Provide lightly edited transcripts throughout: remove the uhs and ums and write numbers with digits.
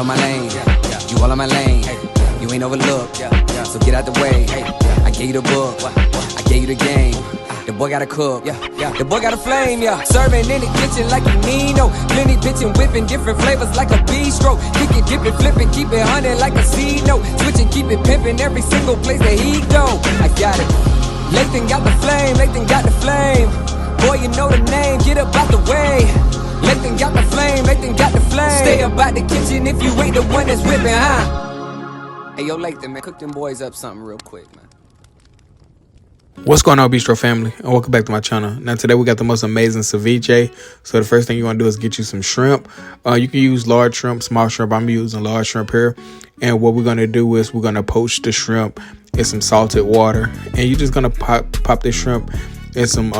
on my lane, you all on my lane. You ain't overlooked, so get out the way. I gave you the book, I gave you the game. The boy gotta cook, the boy got a flame, Serving in the kitchen like you Nino. Plenty pitching, whipping different flavors like a bistro. Kick it, dip it, flip it, keep it hunting like a C note. Switching, keep it pimping every single place that he go. I got it. Lathan got the flame, Lathan got the flame. Boy, you know the name, get up out the way. Lathan got the flame, Lathan got the flame. Stay up out the kitchen if you ain't the one that's whipping, huh? Hey, yo, Lathan, man, cook them boys up something real quick, man. What's going on, Bistro family, and welcome back to my channel. Now today we got the most amazing ceviche. So the first thing you want to do is get you some shrimp. You can use large shrimp, small shrimp. I'm using large shrimp here. And what we're going to do is we're going to poach the shrimp in some salted water, and you're just going to pop the shrimp in some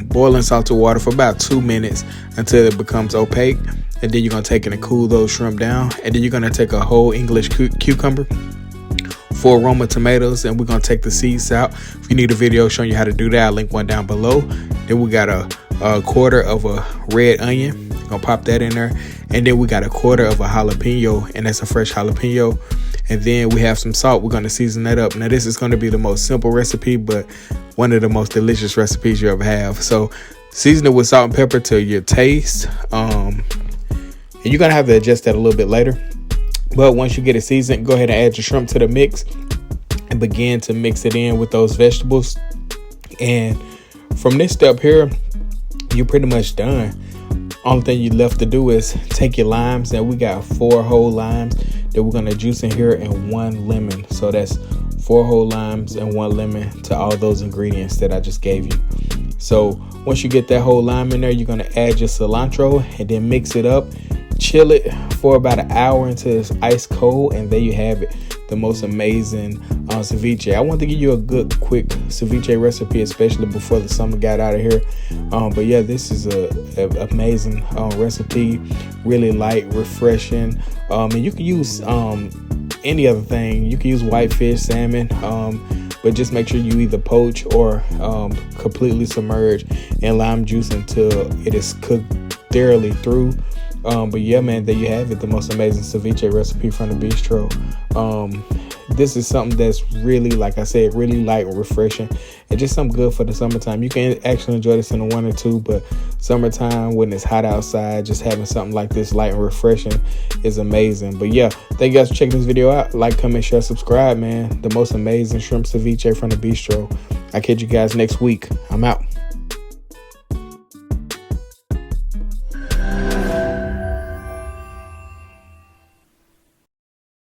boiling salted water for about 2 minutes until it becomes opaque. And then you're going to take it and cool those shrimp down, and then you're going to take a whole English cucumber, 4 Roma tomatoes, and we're gonna take the seeds out. If you need a video showing you how to do that, I'll link one down below. Then we got a quarter of a red onion, gonna pop that in there, and then we got a quarter of a jalapeno, and that's a fresh jalapeno. And then we have some salt. We're gonna season that up. Now this is gonna be the most simple recipe, but one of the most delicious recipes you ever have. So season it with salt and pepper to your taste, and you're gonna have to adjust that a little bit later. But once you get it seasoned, go ahead and add your shrimp to the mix and begin to mix it in with those vegetables. And from this step here, you're pretty much done. Only thing you left to do is take your limes, and we got 4 whole limes that we're going to juice in here and 1 lemon. So that's 4 whole limes and 1 lemon to all those ingredients that I just gave you. So once you get that whole lime in there, you're going to add your cilantro and then mix it up. Chill it for about an hour until it's ice cold, and there you have it, the most amazing ceviche. I want to give you a good quick ceviche recipe, especially before the summer got out of here. But yeah, this is a amazing recipe, really light, refreshing, and you can use any other thing. You can use whitefish, salmon, but just make sure you either poach or completely submerge in lime juice until it is cooked thoroughly through. But yeah, man, there you have it, the most amazing ceviche recipe from the Bistro. This is something that's really, like I said, really light and refreshing, and just something good for the summertime. You can actually enjoy this in the winter too, but summertime when it's hot outside, just having something like this light and refreshing is amazing. But yeah, thank you guys for checking this video out. Like, comment, share, subscribe, man. The most amazing shrimp ceviche from the Bistro. I'll catch you guys next week. I'm out.